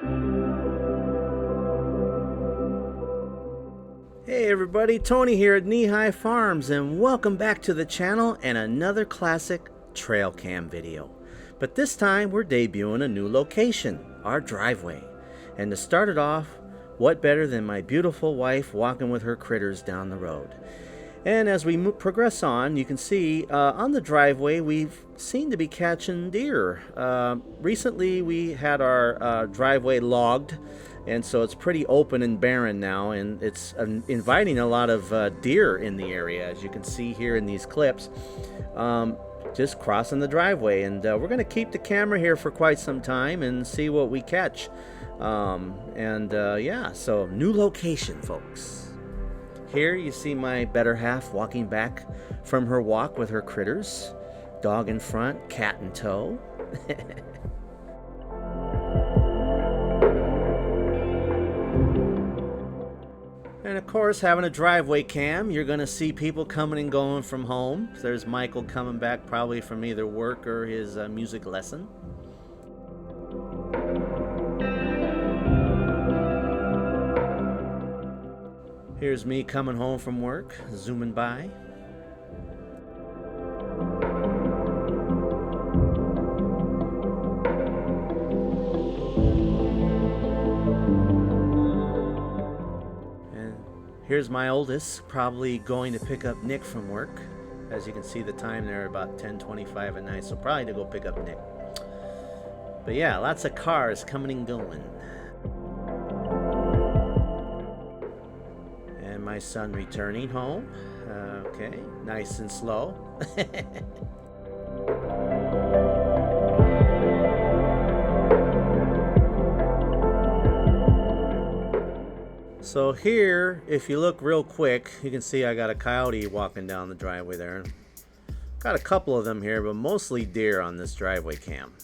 Hey everybody, Tony here at Knee High Farms, and welcome back to the channel and another classic trail cam video. But this time we're debuting a new location, our driveway. And to start it off, what better than my beautiful wife walking with her critters down the road. And as we progress on, you can see on the driveway we've seemed to be catching deer. Recently we had our driveway logged, and so it's pretty open and barren now, and it's inviting a lot of deer in the area, as you can see here in these clips, just crossing the driveway. And we're going to keep the camera here for quite some time and see what we catch. Yeah, so new location, folks. Here you see my better half walking back from her walk with her critters. Dog in front, cat in tow. And of course, having a driveway cam, you're going to see people coming and going from home. There's Michael coming back probably from either work or his music lesson. Here's me coming home from work, zooming by. Here's my oldest, probably going to pick up Nick from work. As you can see the time there, about 10:25 at night, so probably to go pick up Nick. But yeah, lots of cars coming and going. And my son returning home. Okay, nice and slow. So here, if you look real quick, you can see I got a coyote walking down the driveway there. Got a couple of them here, but mostly deer on this driveway cam.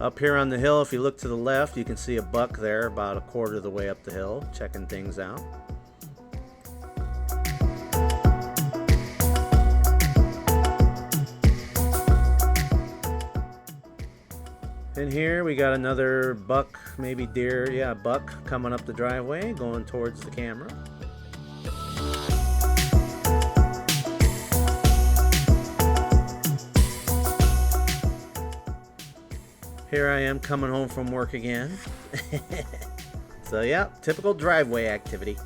Up here on the hill, if you look to the left, you can see a buck there about a quarter of the way up the hill, checking things out. And here we got another buck, maybe deer, yeah, buck coming up the driveway, going towards the camera. Here I am coming home from work again. So yeah, typical driveway activity.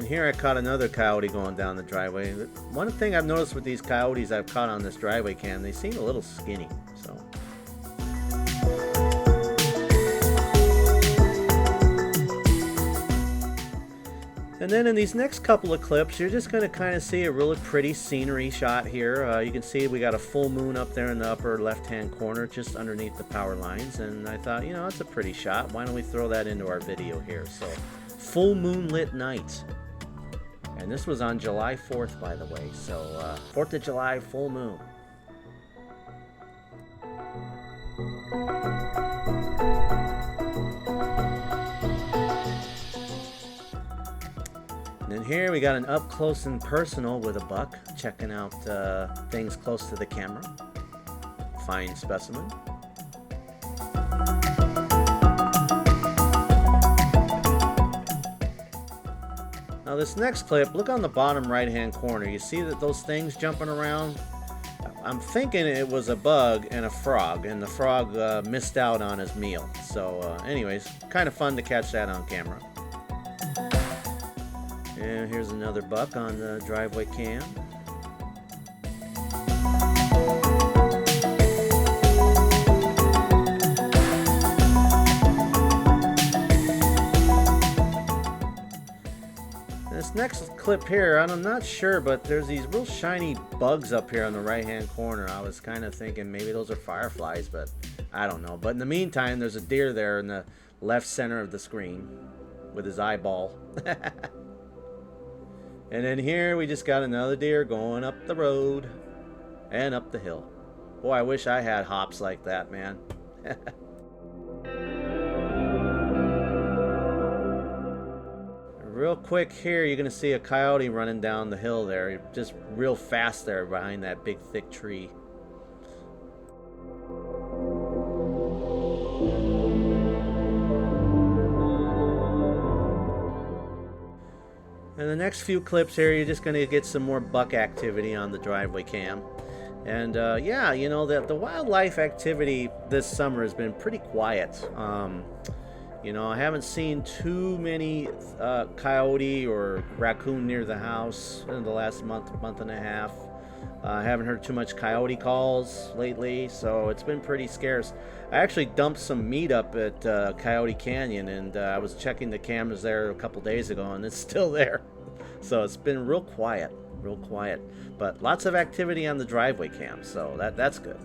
Here I caught another coyote going down the driveway. One thing I've noticed with these coyotes I've caught on this driveway cam, they seem a little skinny. So. And then in these next couple of clips, you're just going to kind of see a really pretty scenery shot here. You can see we got a full moon up there in the upper left-hand corner, just underneath the power lines. And I thought, you know, that's a pretty shot. Why don't we throw that into our video here? So, full moonlit night. And this was on July 4th, by the way. So, 4th of July, full moon. And then here we got an up close and personal with a buck, checking out things close to the camera. Fine specimen. Now this next clip, look on the bottom right hand corner. You see that those things jumping around? I'm thinking it was a bug and a frog, and the frog missed out on his meal. So anyways, kind of fun to catch that on camera. And here's another buck on the driveway cam. This next clip here, I'm not sure, but there's these real shiny bugs up here on the right hand corner. I was kind of thinking maybe those are fireflies, but I don't know. But in the meantime, there's a deer there in the left center of the screen with his eyeball. And then here we just got another deer going up the road and up the hill. Boy, I wish I had hops like that, man. quick here, you're gonna see a coyote running down the hill there, just real fast there behind that big thick tree. In the next few clips here, you're just gonna get some more buck activity on the driveway cam. And yeah, you know, the wildlife activity this summer has been pretty quiet. You know, I haven't seen too many coyote or raccoon near the house in the last month and a half. I haven't heard too much coyote calls lately, so it's been pretty scarce. I actually dumped some meat up at Coyote Canyon, and I was checking the cameras there a couple days ago, and it's still there. So it's been real quiet, but lots of activity on the driveway cam, so that's good.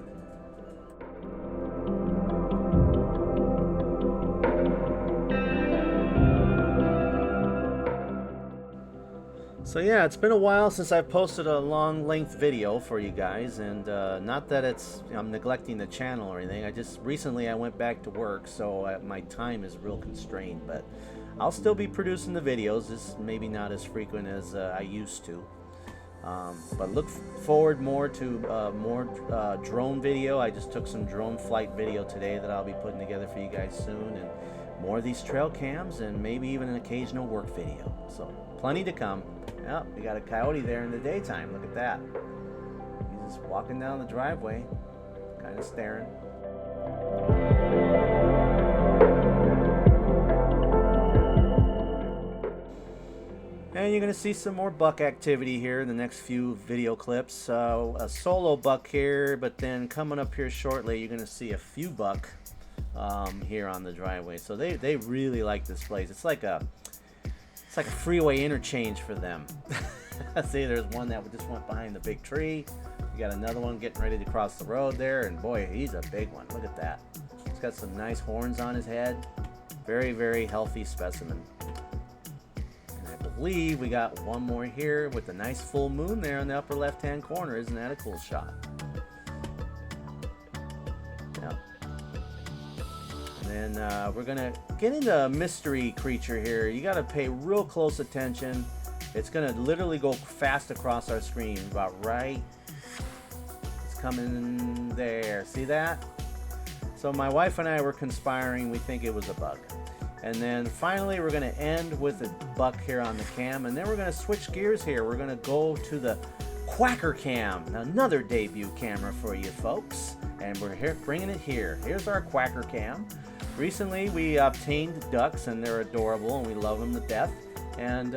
So yeah, it's been a while since I've posted a long length video for you guys, and not that I'm neglecting the channel or anything. I just recently I went back to work, so my time is real constrained, but I'll still be producing the videos, just maybe not as frequent as I used to. But look forward more to more drone video. I just took some drone flight video today that I'll be putting together for you guys soon, and more of these trail cams, and maybe even an occasional work video. So plenty to come. Yep, we got a coyote there in the daytime. Look at that. He's just walking down the driveway, kind of staring. And you're going to see some more buck activity here in the next few video clips. A solo buck here, but then coming up here shortly, you're going to see a few buck here on the driveway. So they really like this place. It's like a freeway interchange for them. See, there's one that just went behind the big tree. You got another one getting ready to cross the road there, and boy, he's a big one. Look at that. He's got some nice horns on his head. Very, very healthy specimen. And I believe we got one more here with a nice full moon there in the upper left-hand corner. Isn't that a cool shot? Yeah. And then we're gonna get into a mystery creature here. You gotta pay real close attention. It's gonna literally go fast across our screen, about right. It's coming there. See that? So my wife and I were conspiring. We think it was a bug. And then finally we're gonna end with a buck here on the cam, and then we're gonna switch gears here. We're gonna go to the Quacker Cam, another debut camera for you folks, and we're here bringing it here. Here's our Quacker Cam. Recently we obtained ducks, and they're adorable, and we love them to death. And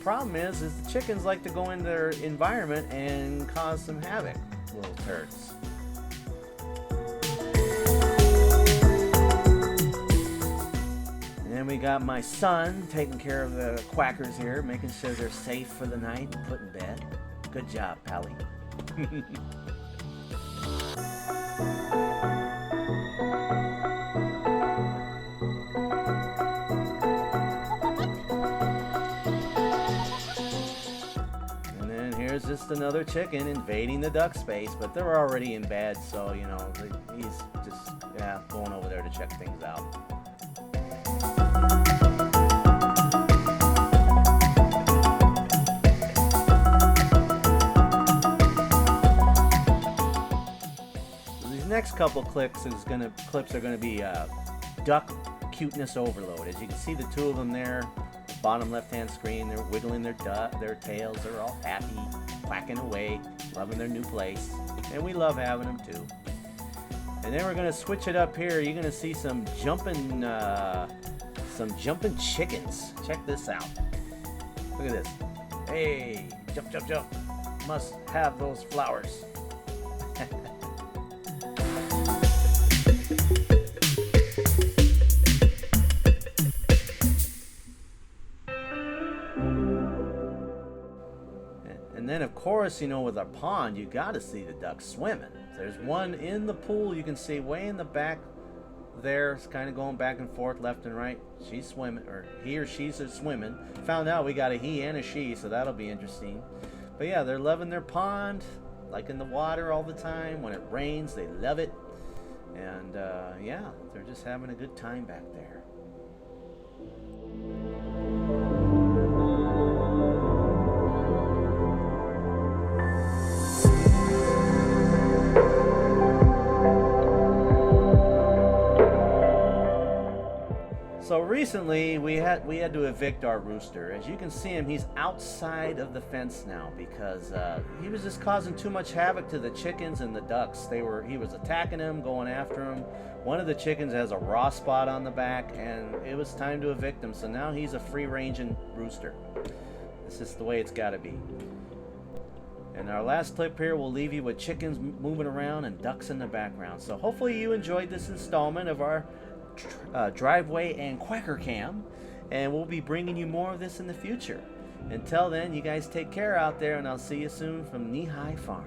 problem is the chickens like to go in their environment and cause some havoc, little turds. And then we got my son taking care of the quackers here, making sure they're safe for the night and put in bed. Good job, Pally. And then here's just another chicken invading the duck space, but they're already in bed, so you know he's just going over there to check things out. Next couple clips are gonna be duck cuteness overload. As you can see, the two of them there, bottom left-hand screen, they're wiggling their tails. They're all happy, quacking away, loving their new place, and we love having them too. And then we're gonna switch it up here. You're gonna see some jumping chickens. Check this out. Look at this. Hey, jump, jump, jump! Must have those flowers. And then of course, you know, with our pond, you got to see the ducks swimming. There's one in the pool you can see way in the back there. It's kind of going back and forth, left and right. She's swimming, or he or she's swimming. Found out we got a he and a she, so that'll be interesting. But yeah, they're loving their pond, liking the water all the time. When it rains, they love it. And yeah, they're just having a good time back there. So recently we had to evict our rooster. As you can see him, he's outside of the fence now because he was just causing too much havoc to the chickens and the ducks. He was attacking them, going after them. One of the chickens has a raw spot on the back, and it was time to evict him. So now he's a free-ranging rooster. This is the way it's got to be. And our last clip here will leave you with chickens moving around and ducks in the background. So hopefully you enjoyed this installment of our driveway and quacker cam, and we'll be bringing you more of this in the future. Until then, you guys take care out there, and I'll see you soon from Knee High Farm.